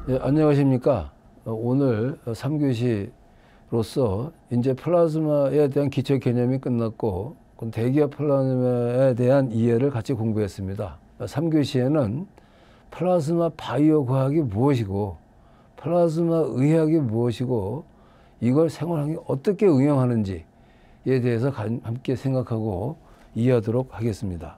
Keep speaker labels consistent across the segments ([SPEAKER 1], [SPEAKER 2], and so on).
[SPEAKER 1] 예, 안녕하십니까. 오늘 3교시로서 이제 플라즈마에 대한 기초 개념이 끝났고 대기업 플라즈마에 대한 이해를 같이 공부했습니다. 3교시에는 플라즈마 바이오 과학이 무엇이고 플라즈마 의학이 무엇이고 이걸 생활하기 어떻게 응용하는지에 대해서 함께 생각하고 이해하도록 하겠습니다.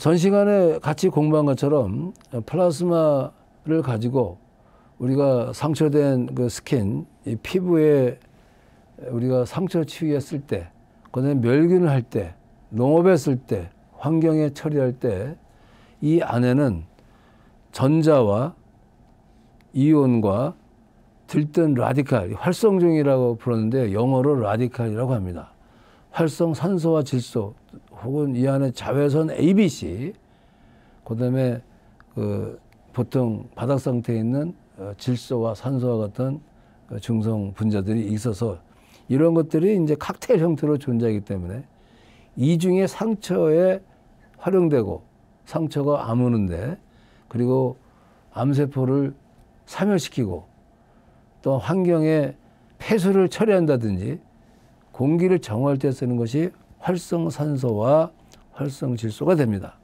[SPEAKER 1] 전 시간에 같이 공부한 것처럼 플라즈마를 가지고 우리가 상처된 그 스킨, 이 피부에 우리가 상처 치유했을 때, 그다음에 멸균을 할 때, 농업했을 때, 환경에 처리할 때 이 안에는 전자와 이온과 들뜬 라디칼, 활성종이라고 부르는데 영어로 라디칼이라고 합니다. 활성 산소와 질소 혹은 이 안에 자외선 ABC, 그다음에 보통 바닥 상태에 있는 질소와 산소와 같은 중성 분자들이 있어서 이런 것들이 이제 칵테일 형태로 존재하기 때문에 이중의 상처에 활용되고 상처가 아무는데 그리고 암세포를 사멸시키고 또 환경에 폐수를 처리한다든지 공기를 정화할 때 쓰는 것이 활성산소와 활성질소가 됩니다.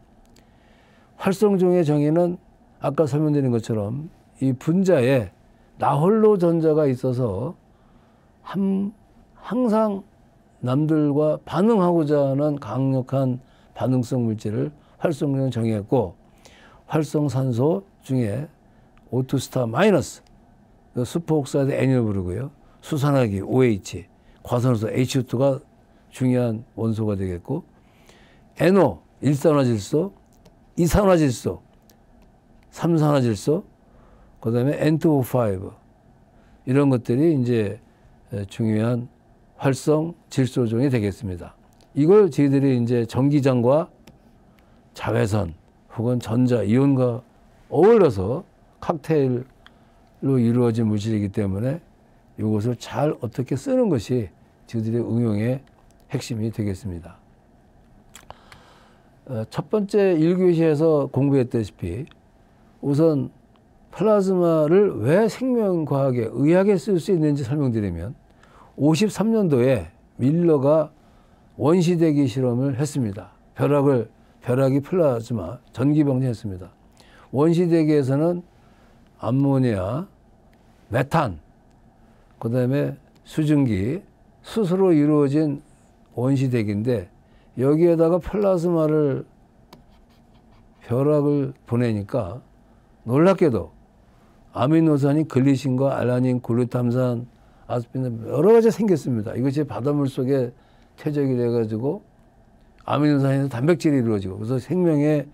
[SPEAKER 1] 활성종의 정의는 아까 설명드린 것처럼 이 분자에 나홀로 전자가 있어서 항상 남들과 반응하고자 하는 강력한 반응성 물질을 활성종을 정의했고 활성산소 중에 O2 마이너스 슈퍼옥사이드 N을 부르고요. 수산화기 OH, 과산화수 H2가 중요한 원소가 되겠고 NO, 일산화질소, 이산화질소, 삼산화질소, 그 다음에 N2O5 이런 것들이 이제 중요한 활성 질소종이 되겠습니다. 이걸 저희들이 이제 전기장과 자외선 혹은 전자, 이온과 어울려서 칵테일로 이루어진 물질이기 때문에 이것을 잘 어떻게 쓰는 것이 저희들의 응용의 핵심이 되겠습니다. 첫 번째 1교시에서 공부했다시피 우선 플라즈마를 왜 생명과학에 의학에 쓸 수 있는지 설명드리면 53년도에 밀러가 원시대기 실험을 했습니다. 벼락이 플라즈마 전기방전했습니다. 원시대기에서는 암모니아, 메탄, 그 다음에 수증기, 수소로 이루어진 원시대기인데 여기에다가 플라즈마를 벼락을 보내니까 놀랍게도 아미노산이 글리신과 알라닌, 글루탐산, 아스피린 여러 가지 생겼습니다. 이것이 바닷물 속에 퇴적이 돼가지고 아미노산에서 단백질이 이루어지고 그래서 생명의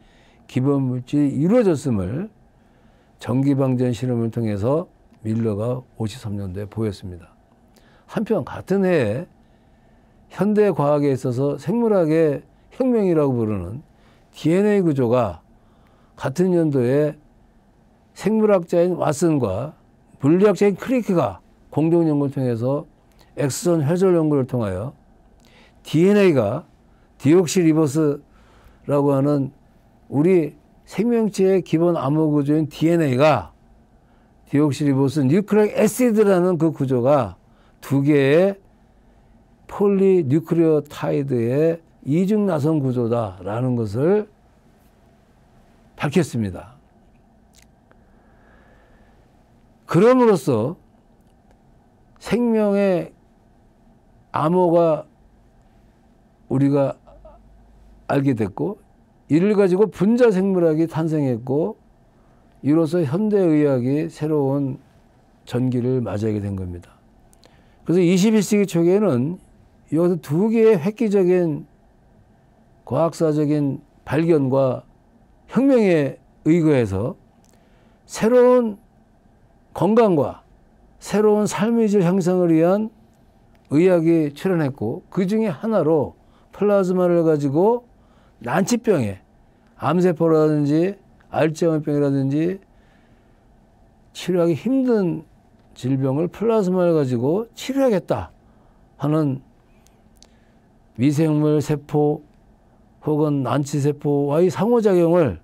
[SPEAKER 1] 기본 물질이 이루어졌음을 전기방전 실험을 통해서 밀러가 53년도에 보였습니다. 한편 같은 해에 현대 과학에 있어서 생물학의 혁명이라고 부르는 DNA 구조가 같은 연도에 생물학자인 왓슨과 물리학자인 크리크가 공동 연구를 통해서 엑소선 회절 연구를 통하여 DNA가 디옥시리보스라고 하는 우리 생명체의 기본 암호 구조인 DNA가 디옥시리보스 뉴클레익 애시드라는 그 구조가 두 개의 폴리뉴클리오타이드의 이중 나선 구조다라는 것을 밝혔습니다. 그럼으로써 생명의 암호가 우리가 알게 됐고 이를 가지고 분자 생물학이 탄생했고 이로써 현대의학이 새로운 전기를 맞이하게 된 겁니다. 그래서 21세기 초기에는 여기서 두 개의 획기적인 과학사적인 발견과 혁명에 의거해서 새로운 건강과 새로운 삶의 질 형성을 위한 의학이 출현했고 그 중에 하나로 플라즈마를 가지고 난치병에 암세포라든지 알츠하이머병이라든지 치료하기 힘든 질병을 플라즈마를 가지고 치료하겠다 하는 미생물 세포 혹은 난치세포와의 상호작용을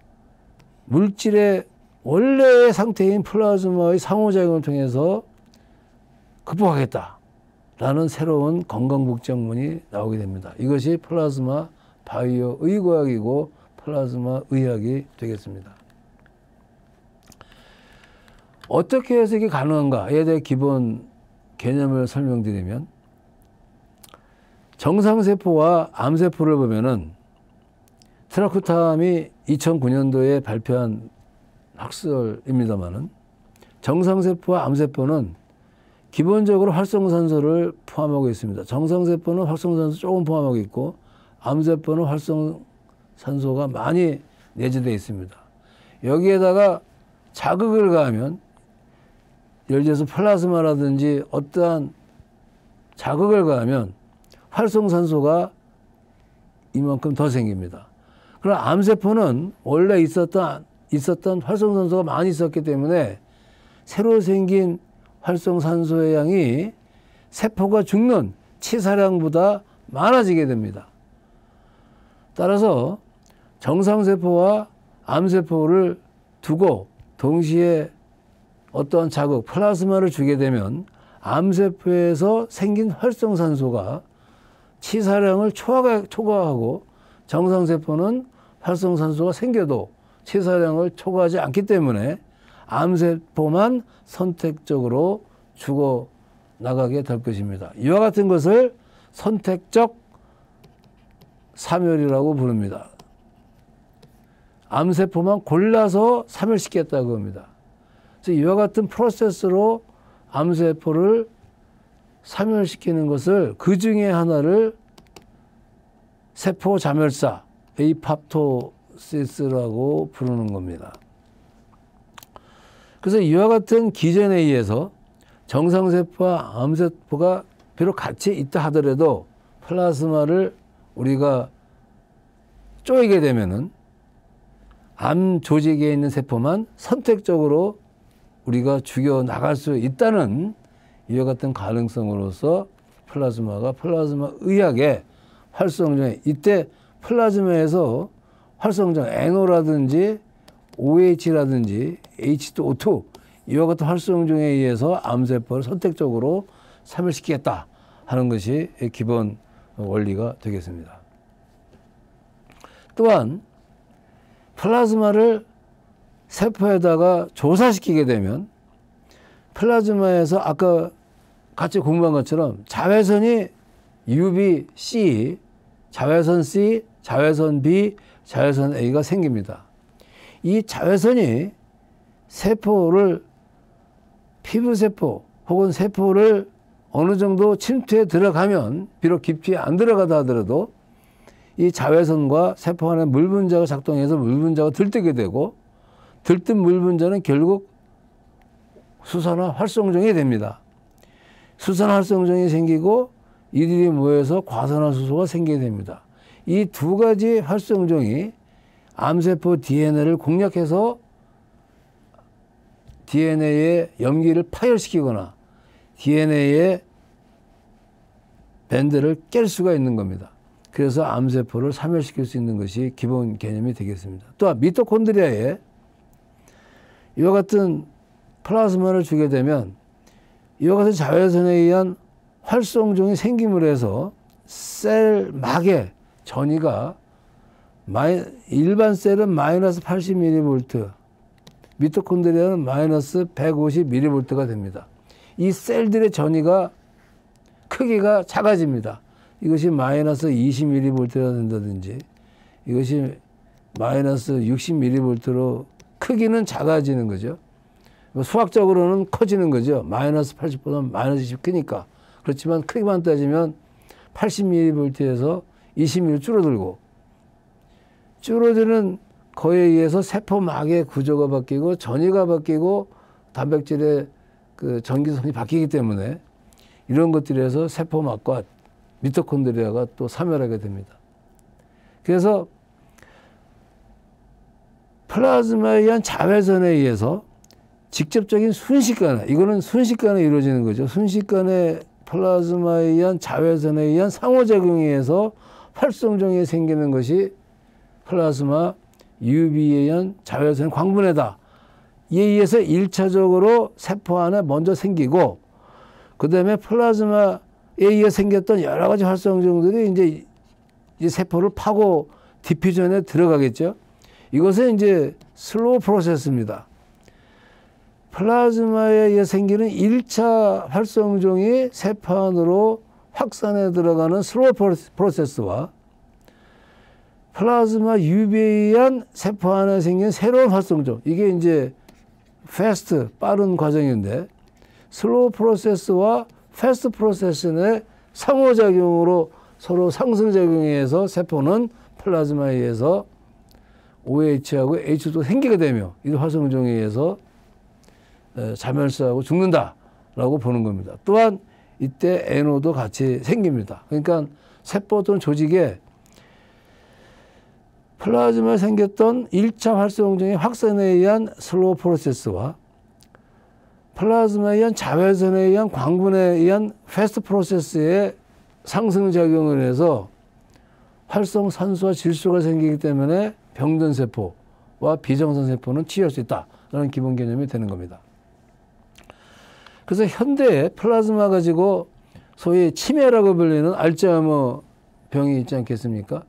[SPEAKER 1] 물질의 원래의 상태인 플라즈마의 상호작용을 통해서 극복하겠다라는 새로운 건강복지학문이 나오게 됩니다. 이것이 플라즈마 바이오 의과학이고 플라즈마 의학이 되겠습니다. 어떻게 해서 이게 가능한가에 대해 기본 개념을 설명드리면, 정상세포와 암세포를 보면은 트라쿠탐이 2009년도에 발표한 학설입니다만은, 정상세포와 암세포는 기본적으로 활성산소를 포함하고 있습니다. 정상세포는 활성산소 조금 포함하고 있고, 암세포는 활성산소가 많이 내재되어 있습니다. 여기에다가 자극을 가하면, 예를 들어서 플라즈마라든지 어떠한 자극을 가하면 활성산소가 이만큼 더 생깁니다. 그러나 암세포는 원래 있었던 활성산소가 많이 있었기 때문에 새로 생긴 활성산소의 양이 세포가 죽는 치사량보다 많아지게 됩니다. 따라서 정상세포와 암세포를 두고 동시에 어떠한 자극, 플라즈마를 주게 되면 암세포에서 생긴 활성산소가 치사량을 초과하고, 정상세포는 활성산소가 생겨도 치사량을 초과하지 않기 때문에 암세포만 선택적으로 죽어 나가게 될 것입니다. 이와 같은 것을 선택적 사멸이라고 부릅니다. 암세포만 골라서 사멸시켰다고 합니다. 그래서 이와 같은 프로세스로 암세포를 사멸시키는 것을, 그 중에 하나를 세포 자멸사, 에이팝토시스라고 부르는 겁니다. 그래서 이와 같은 기전에 의해서 정상세포와 암세포가 비록 같이 있다 하더라도 플라즈마를 우리가 쪼이게 되면은 암 조직에 있는 세포만 선택적으로 우리가 죽여 나갈 수 있다는 이와 같은 가능성으로서 플라즈마가 플라즈마 의학의 활성정에, 이때 플라즈마에서 활성정 NO라든지 OH라든지 H2O2 이와 같은 활성정에 의해서 암세포를 선택적으로 사멸시키겠다 하는 것이 기본 원리가 되겠습니다. 또한 플라즈마를 세포에다가 조사시키게 되면 플라즈마에서 아까 같이 공부한 것처럼 자외선이 UV, C, 자외선 C, 자외선 B, 자외선 A가 생깁니다. 이 자외선이 세포를, 피부세포 혹은 세포를 어느 정도 침투에 들어가면, 비록 깊이 안 들어가다 하더라도 이 자외선과 세포 안에 물 분자가 작동해서 물 분자가 들뜨게 되고, 들뜬 물 분자는 결국 수산화 활성정이 됩니다. 수산화 활성정이 생기고 이들이 모여서 과산화수소가 생기게 됩니다. 이 두 가지 활성정이 암세포 DNA를 공략해서 DNA의 염기를 파열시키거나 DNA의 밴드를 깰 수가 있는 겁니다. 그래서 암세포를 사멸시킬 수 있는 것이 기본 개념이 되겠습니다. 또한 미토콘드리아에 이와 같은 플라즈마를 주게 되면 이와 같은 자외선에 의한 활성종이 생김으로 해서 셀 막의 전위가 일반 셀은 마이너스 80mV, 미토콘드리아는 마이너스 150mV가 됩니다. 이 셀들의 전위가 크기가 작아집니다. 이것이 마이너스 20mV가 된다든지 이것이 마이너스 60mV로 크기는 작아지는 거죠. 수학적으로는 커지는 거죠. 마이너스 80보다 마이너스 20 크니까. 그렇지만 크기만 따지면 80mV에서 20mm 줄어들고, 줄어드는 거에 의해서 세포막의 구조가 바뀌고 전위가 바뀌고 단백질의 그 전기성이 바뀌기 때문에 이런 것들에서 세포막과 미토콘드리아가 또 사멸하게 됩니다. 그래서 플라즈마에 의한 자외선에 의해서 직접적인 순식간에, 이거는 순식간에 이루어지는 거죠. 순식간에 플라즈마에 의한 자외선에 의한 상호작용에 의해서 활성종이 생기는 것이 플라즈마 UV에 의한 자외선 광분해다. 이에 의해서 1차적으로 세포 안에 먼저 생기고, 그 다음에 플라즈마에 의해 생겼던 여러 가지 활성종들이 이제 이 세포를 파고 디퓨전에 들어가겠죠. 이것은 이제 슬로우 프로세스입니다. 플라즈마에 의해 생기는 1차 활성종이 세포 안으로 확산해 들어가는 슬로우 프로세스와 플라즈마 UV에 의한 세포 안에 생긴 새로운 활성종, 이게 이제 패스트, 빠른 과정인데, 슬로우 프로세스와 패스트 프로세스의 상호작용으로 서로 상승작용해서 세포는 플라즈마에 의해서 OH하고 H도 생기게 되며 이 활성종에 의해서 자멸수하고 죽는다라고 보는 겁니다. 또한 이때 NO도 같이 생깁니다. 그러니까 세포 또는 조직에 플라즈마에 생겼던 1차 활성종의 확산에 의한 슬로우 프로세스와 플라즈마에 의한 자외선에 의한 광분에 의한 패스트 프로세스의 상승작용을 해서 활성산소와 질소가 생기기 때문에 병든 세포와 비정상 세포는 치유할 수 있다라는 기본 개념이 되는 겁니다. 그래서 현대에 플라즈마 가지고 소위 치매라고 불리는 알츠하이머 병이 있지 않겠습니까?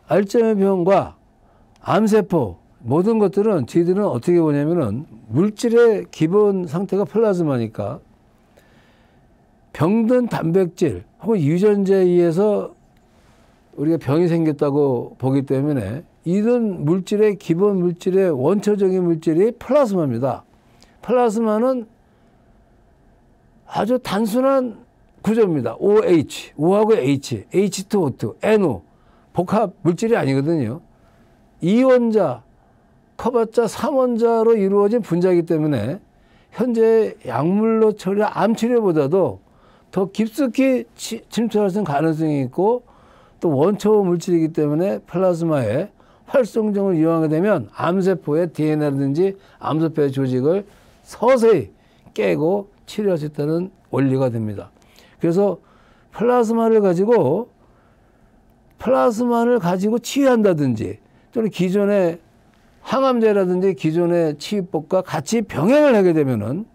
[SPEAKER 1] 알츠하이머 병과 암세포 모든 것들은 저희들은 어떻게 보냐면은 물질의 기본 상태가 플라즈마니까 병든 단백질 혹은 유전자에 의해서 우리가 병이 생겼다고 보기 때문에 이런 물질의 기본 물질의 원초적인 물질이 플라즈마입니다. 플라즈마는 아주 단순한 구조입니다. OH, O하고 H, H2O2, NO 복합 물질이 아니거든요. 이원자, 커봤자 3원자로 이루어진 분자이기 때문에 현재 약물로 처리한 암치료보다도 더 깊숙이 침투할 수 있는 가능성이 있고 또 원초 물질이기 때문에 플라즈마에 활성종을 이용하게 되면 암세포의 DNA라든지 암세포의 조직을 서서히 깨고 치료할 수 있다는 원리가 됩니다. 그래서 플라즈마를 가지고 치유한다든지 또는 기존의 항암제라든지 기존의 치유법과 같이 병행을 하게 되면은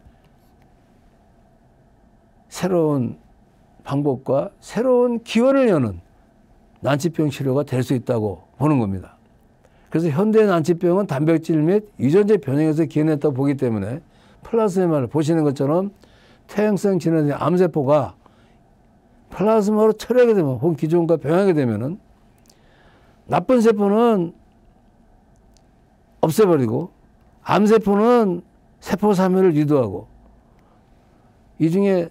[SPEAKER 1] 새로운 방법과 새로운 기원을 여는 난치병 치료가 될 수 있다고 보는 겁니다. 그래서 현대 난치병은 단백질 및 유전자 변형에서 기원했다고 보기 때문에 플라즈마를 보시는 것처럼 퇴행성 진화된 암세포가 플라즈마로 처리하게 되면 혹은 기존과 병행하게 되면은 나쁜 세포는 없애버리고 암세포는 세포 사멸을 유도하고 이 중에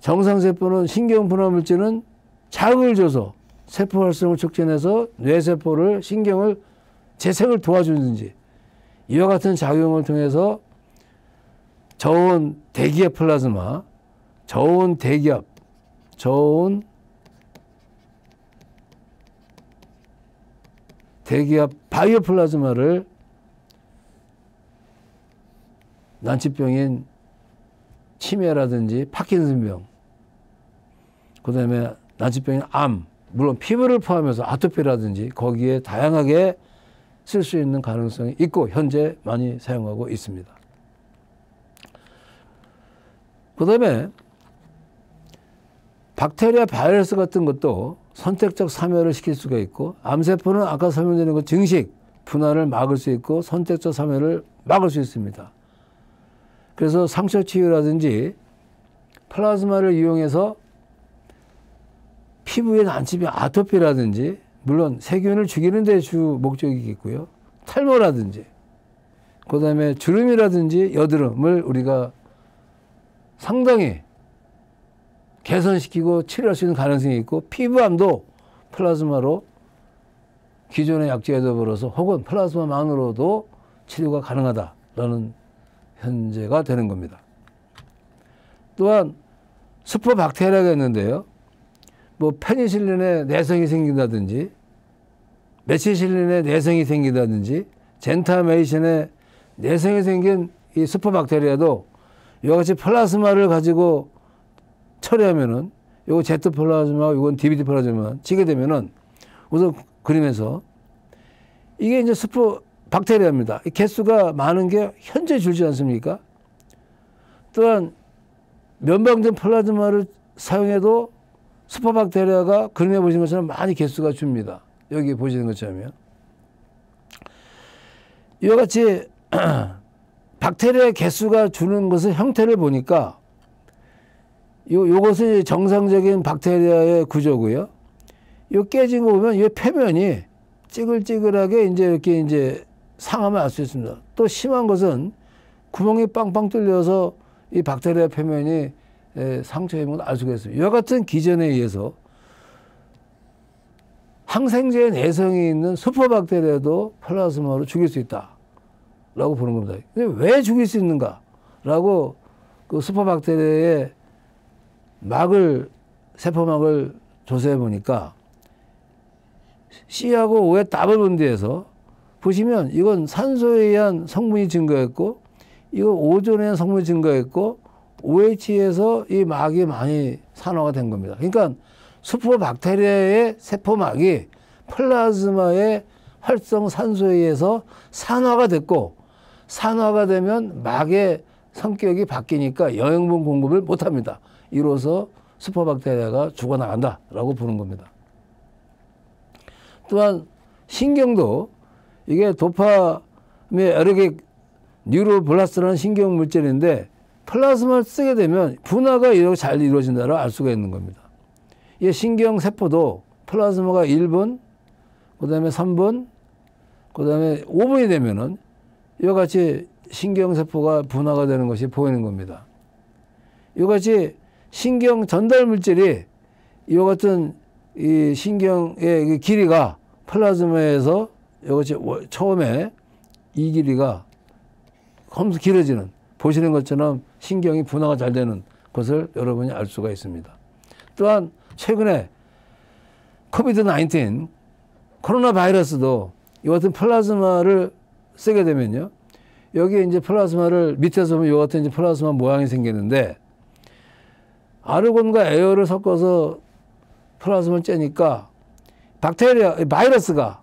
[SPEAKER 1] 정상세포는 신경분화 물질은 자극을 줘서 세포 활성을 촉진해서 뇌세포를 신경을 재생을 도와주는지 이와 같은 작용을 통해서 저온 대기압 플라즈마, 저온 대기압 바이오 플라즈마를 난치병인 치매라든지 파킨슨병, 그 다음에 난치병인 암, 물론 피부를 포함해서 아토피라든지 거기에 다양하게 쓸 수 있는 가능성이 있고 현재 많이 사용하고 있습니다. 그 다음에 박테리아 바이러스 같은 것도 선택적 사멸을 시킬 수가 있고 암세포는 아까 설명드린 것 증식, 분할을 막을 수 있고 선택적 사멸을 막을 수 있습니다. 그래서 상처 치유라든지 플라즈마를 이용해서 피부에 난치병 아토피라든지 물론 세균을 죽이는 데 주 목적이겠고요. 탈모라든지 그 다음에 주름이라든지 여드름을 우리가 상당히 개선시키고 치료할 수 있는 가능성이 있고 피부암도 플라즈마로 기존의 약제에 더불어서 혹은 플라즈마만으로도 치료가 가능하다라는 현재가 되는 겁니다. 또한 슈퍼박테리아가 있는데요. 뭐 페니실린에 내성이 생긴다든지 메치실린에 내성이 생긴다든지 젠타메이신에 내성이 생긴 이 슈퍼박테리아도 이와 같이 플라즈마를 가지고 처리하면은 요거 Z 플라즈마, 요건 DVD 플라즈마 치게 되면은 우선 그림에서 이게 이제 스포 박테리아입니다. 이 개수가 많은 게 현재 줄지 않습니까? 또한 면방전 플라즈마를 사용해도 스포 박테리아가 그림에 보시는 것처럼 많이 개수가 줍니다. 여기 보시는 것처럼요. 이와 같이 박테리아 개수가 주는 것의 형태를 보니까 요것은 정상적인 박테리아의 구조고요. 요 깨진 거 보면 이 표면이 찌글찌글하게 이렇게 상하면 알 수 있습니다. 또 심한 것은 구멍이 빵빵 뚫려서 이 박테리아 표면이 상처 입은 걸 알 수가 있습니다. 이와 같은 기전에 의해서 항생제의 내성이 있는 슈퍼박테리아도 플라즈마로 죽일 수 있다라고 보는 겁니다. 근데 왜 죽일 수 있는가라고 그 슈퍼박테리아의 세포막을 조사해 보니까 C하고 O의 더블 본드에서 보시면 이건 산소에 의한 성분이 증가했고 이거 오존에 의한 성분이 증가했고 OH에서 이 막이 많이 산화가 된 겁니다. 그러니까 슈퍼박테리아의 세포막이 플라즈마의 활성 산소에 의해서 산화가 됐고 산화가 되면 막의 성격이 바뀌니까 영양분 공급을 못합니다. 이로써 슈퍼박테리아가 죽어나간다라고 보는 겁니다. 또한 신경도 이게 도파민의 에르릭 뉴로블라스트라는 신경 물질인데 플라즈마를 쓰게 되면 분화가 이렇게 잘 이루어진다를 알 수가 있는 겁니다. 이 신경 세포도 플라즈마가 1분, 그 다음에 3분, 그 다음에 5분이 되면은 이와 같이 신경 세포가 분화가 되는 것이 보이는 겁니다. 이와 같이 신경 전달 물질이 이와 같은 이 신경의 길이가 플라즈마에서 이것이 처음에 이 길이가 검수 길어지는 보시는 것처럼 신경이 분화가 잘 되는 것을 여러분이 알 수가 있습니다. 또한 최근에 코비드-19 코로나 바이러스도 이 같은 플라즈마를 쓰게 되면요. 여기 이제 플라즈마를 밑에서 보면 이 같은 이제 플라즈마 모양이 생기는데 아르곤과 에어를 섞어서 플라즈마를 째니까 바이러스가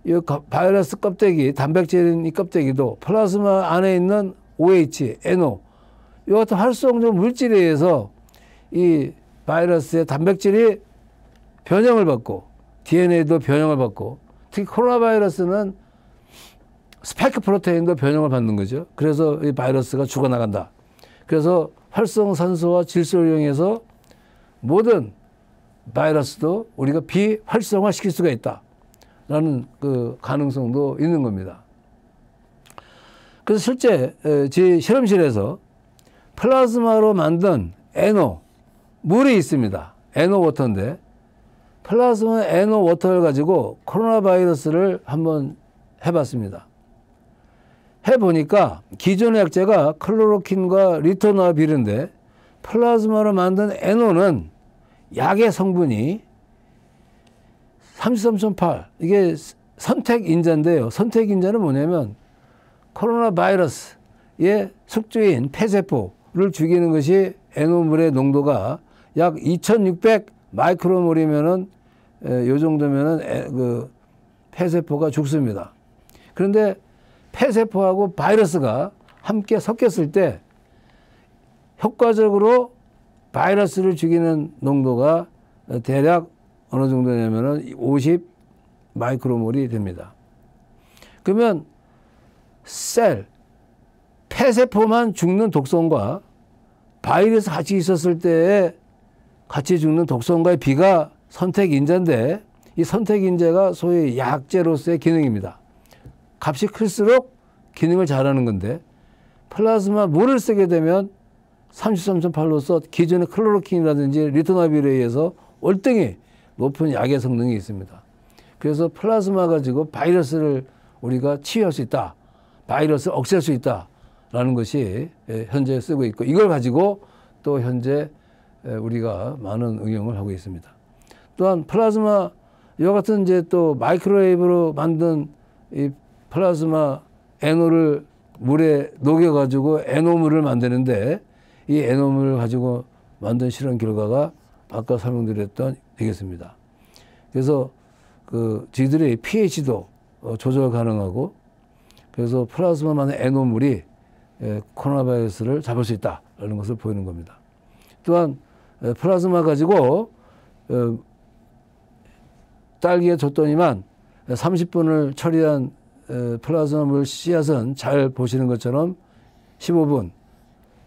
[SPEAKER 1] 이 바이러스 껍데기, 단백질인 이 껍데기도 플라즈마 안에 있는 OH, NO 이 같은 활성적 물질에 의해서 이 바이러스의 단백질이 변형을 받고 DNA도 변형을 받고 특히 코로나 바이러스는 스파이크 프로테인도 변형을 받는 거죠. 그래서 이 바이러스가 죽어나간다. 그래서 활성산소와 질소를 이용해서 모든 바이러스도 우리가 비활성화시킬 수가 있다라는 그 가능성도 있는 겁니다. 그래서 실제 제 실험실에서 플라즈마로 만든 NO 물이 있습니다. NO 워터인데 플라즈마 NO 워터를 가지고 코로나 바이러스를 한번 해봤습니다. 해보니까 기존의 약제가 클로로킨과 리토나빌인데 플라즈마로 만든 NO는 약의 성분이 33.8 이게 선택인자인데요. 선택인자는 뭐냐면 코로나 바이러스의 숙주인 폐세포를 죽이는 것이 NO물의 농도가 약 2600 마이크로몰이면은 요 정도면은 그 폐세포가 죽습니다. 그런데 폐세포하고 바이러스가 함께 섞였을 때 효과적으로 바이러스를 죽이는 농도가 대략 어느 정도냐면은 50 마이크로몰이 됩니다. 그러면 폐세포만 죽는 독성과 바이러스 같이 있었을 때에 같이 죽는 독성과의 비가 선택인자인데 이 선택인자가 소위 약제로서의 기능입니다. 값이 클수록 기능을 잘하는 건데 플라즈마 물을 쓰게 되면 33.8로서 기존의 클로로킨이라든지 리토나빌에 의해서 월등히 높은 약의 성능이 있습니다. 그래서 플라즈마 가지고 바이러스를 우리가 치유할 수 있다. 바이러스를 억제할 수 있다라는 것이 현재 쓰고 있고 이걸 가지고 또 현재 우리가 많은 응용을 하고 있습니다. 또한 플라즈마 이와 같은 이제 또 마이크로웨이브로 만든 이 플라즈마 NO를 물에 녹여가지고 NO물을 만드는데 이 NO물을 가지고 만든 실험 결과가 아까 설명드렸던 되겠습니다. 그래서 저희들의 pH도 조절 가능하고, 그래서 플라즈마만의 NO물이 코로나 바이러스를 잡을 수 있다라는 것을 보이는 겁니다. 또한 플라즈마 가지고 딸기에 줬더니만 30분을 처리한 플라즈마물 씨앗은 잘 보시는 것처럼 15분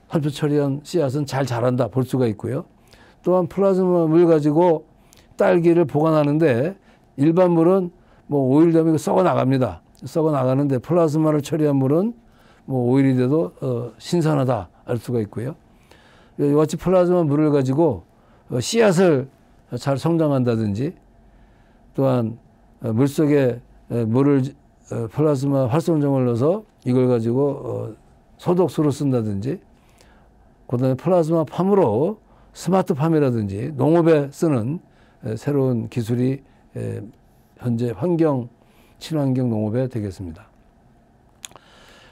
[SPEAKER 1] 30분 처리한 씨앗은 잘 자란다 볼 수가 있고요. 또한 플라즈마 물 가지고 딸기를 보관하는데, 일반 물은 뭐 5일 되면 썩어 나갑니다. 썩어 나가는데 플라즈마를 처리한 물은 뭐 5일이 돼도 신선하다 알 수가 있고요. 이와 같이 플라즈마 물을 가지고 씨앗을 잘 성장한다든지, 또한 물속에 물을 플라즈마 활성정을 넣어서 이걸 가지고 소독수로 쓴다든지, 그다음에 플라즈마 팜으로 스마트팜이라든지 농업에 쓰는 새로운 기술이 현재 친환경 농업에 되겠습니다.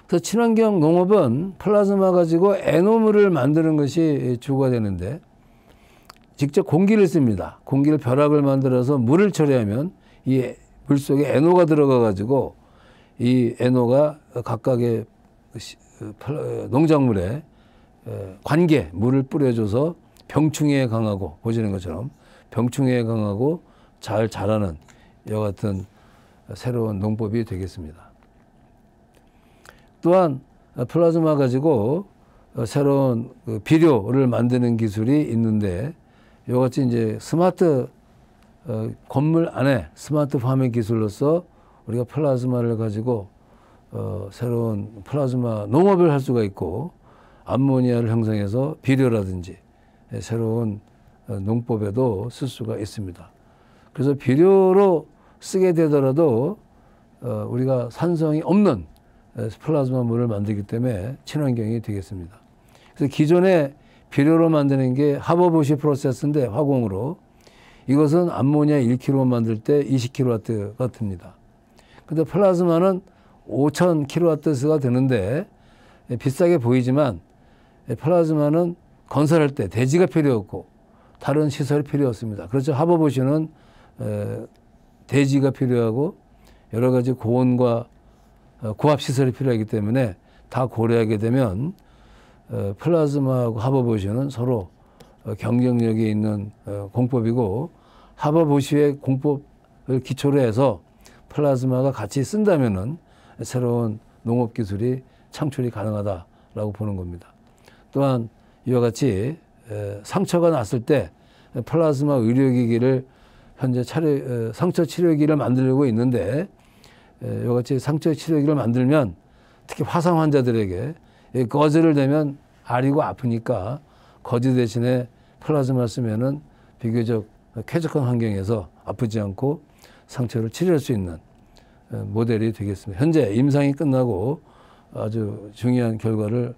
[SPEAKER 1] 그래서 친환경 농업은 플라즈마 가지고 NO물을 만드는 것이 주가 되는데, 직접 공기를 씁니다. 공기를 벼락을 만들어서 물을 처리하면 이 물 속에 NO가 들어가 가지고 이 NO가 각각의 농작물에 관계 물을 뿌려줘서 병충해에 강하고, 보시는 것처럼 병충해에 강하고 잘 자라는 이와 같은 새로운 농법이 되겠습니다. 또한 플라즈마 가지고 새로운 비료를 만드는 기술이 있는데, 이와 같이 이제 스마트 건물 안에 스마트팜의 기술로서 우리가 플라즈마를 가지고 새로운 플라즈마 농업을 할 수가 있고, 암모니아를 형성해서 비료라든지 새로운 농법에도 쓸 수가 있습니다. 그래서 비료로 쓰게 되더라도 우리가 산성이 없는 플라즈마 물을 만들기 때문에 친환경이 되겠습니다. 그래서 기존에 비료로 만드는 게 하버부시 프로세스인데, 화공으로 이것은 암모니아 1kg 만들 때 20kW가 듭니다. 근데 플라즈마는 5000kW가 되는데 비싸게 보이지만, 플라즈마는 건설할 때 대지가 필요 없고 다른 시설이 필요 없습니다. 그렇죠. 하버부시는 대지가 필요하고 여러 가지 고온과 고압 시설이 필요하기 때문에 다 고려하게 되면 플라즈마하고 하버부시는 서로 경쟁력이 있는 공법이고, 하버부시의 공법을 기초로 해서 플라즈마가 같이 쓴다면은 새로운 농업 기술이 창출이 가능하다라고 보는 겁니다. 또한 이와 같이 상처가 났을 때 플라즈마 의료기기를 현재 상처 치료기를 만들고 있는데, 이와 같이 상처 치료기를 만들면 특히 화상 환자들에게 거즈를 대면 아리고 아프니까 거즈 대신에 플라즈마 쓰면은 비교적 쾌적한 환경에서 아프지 않고 상처를 치료할 수 있는 모델이 되겠습니다. 현재 임상이 끝나고 아주 중요한 결과를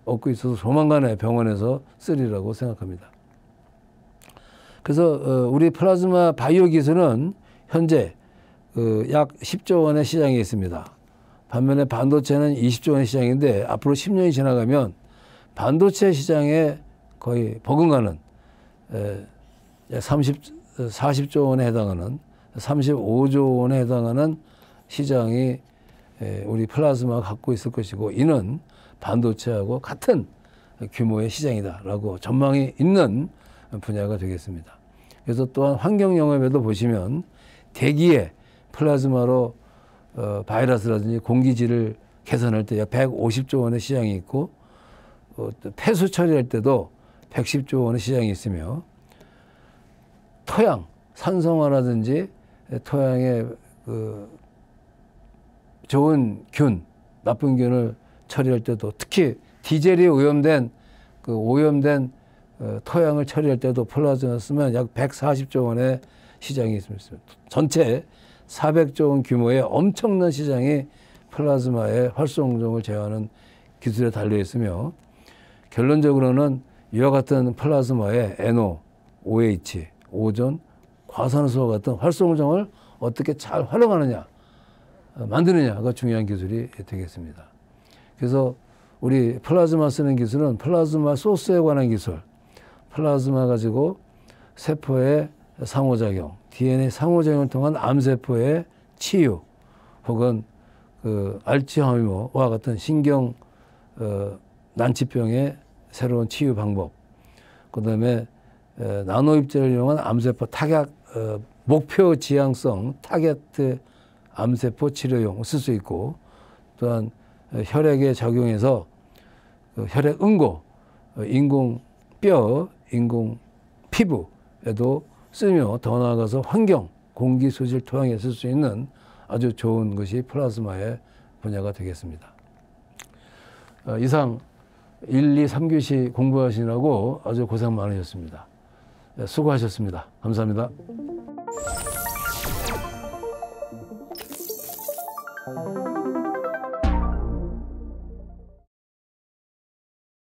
[SPEAKER 1] 얻고 있어서 조만간에 병원에서 쓰리라고 생각합니다. 그래서 우리 플라즈마 바이오 기술은 현재 약 10조 원의 시장이 있습니다. 반면에 반도체는 20조 원의 시장인데, 앞으로 10년이 지나가면 반도체 시장에 거의 버금가는 40조 원에 해당하는 35조 원에 해당하는 시장이 우리 플라즈마가 갖고 있을 것이고, 이는 반도체하고 같은 규모의 시장이다라고 전망이 있는 분야가 되겠습니다. 그래서 또한 환경 영업에도 보시면 대기에 플라즈마로 바이러스라든지 공기질을 개선할 때 약 150조 원의 시장이 있고, 폐수 처리할 때도 110조 원의 시장이 있으며, 토양 산성화라든지 토양의 좋은 균, 나쁜 균을 처리할 때도, 특히 디젤이 오염된 토양을 처리할 때도 플라즈마 쓰면 약 140조 원의 시장이 있습니다. 전체 400조 원 규모의 엄청난 시장이 플라즈마의 활성종을 제어하는 기술에 달려 있으며, 결론적으로는 이와 같은 플라즈마의 NO, OH, 오존, 과산화수와 같은 활성종을 어떻게 잘 활용하느냐, 만드느냐가 중요한 기술이 되겠습니다. 그래서 우리 플라즈마 쓰는 기술은 플라즈마 소스에 관한 기술, 플라즈마 가지고 세포의 상호작용, DNA 상호작용을 통한 암세포의 치유, 혹은 그 알츠하이머와 같은 신경 난치병의 새로운 치유 방법, 그 다음에 나노 입자를 이용한 암세포 타격, 목표 지향성 타겟 암세포 치료용 쓸 수 있고, 또한 혈액에 적용해서 혈액 응고, 인공 뼈, 인공 피부에도 쓰며 더 나아가서 환경, 공기, 수질, 토양에 쓸 수 있는 아주 좋은 것이 플라즈마의 분야가 되겠습니다. 이상 1, 2, 3교시 공부하시느라고 아주 고생 많으셨습니다. 수고하셨습니다. 감사합니다.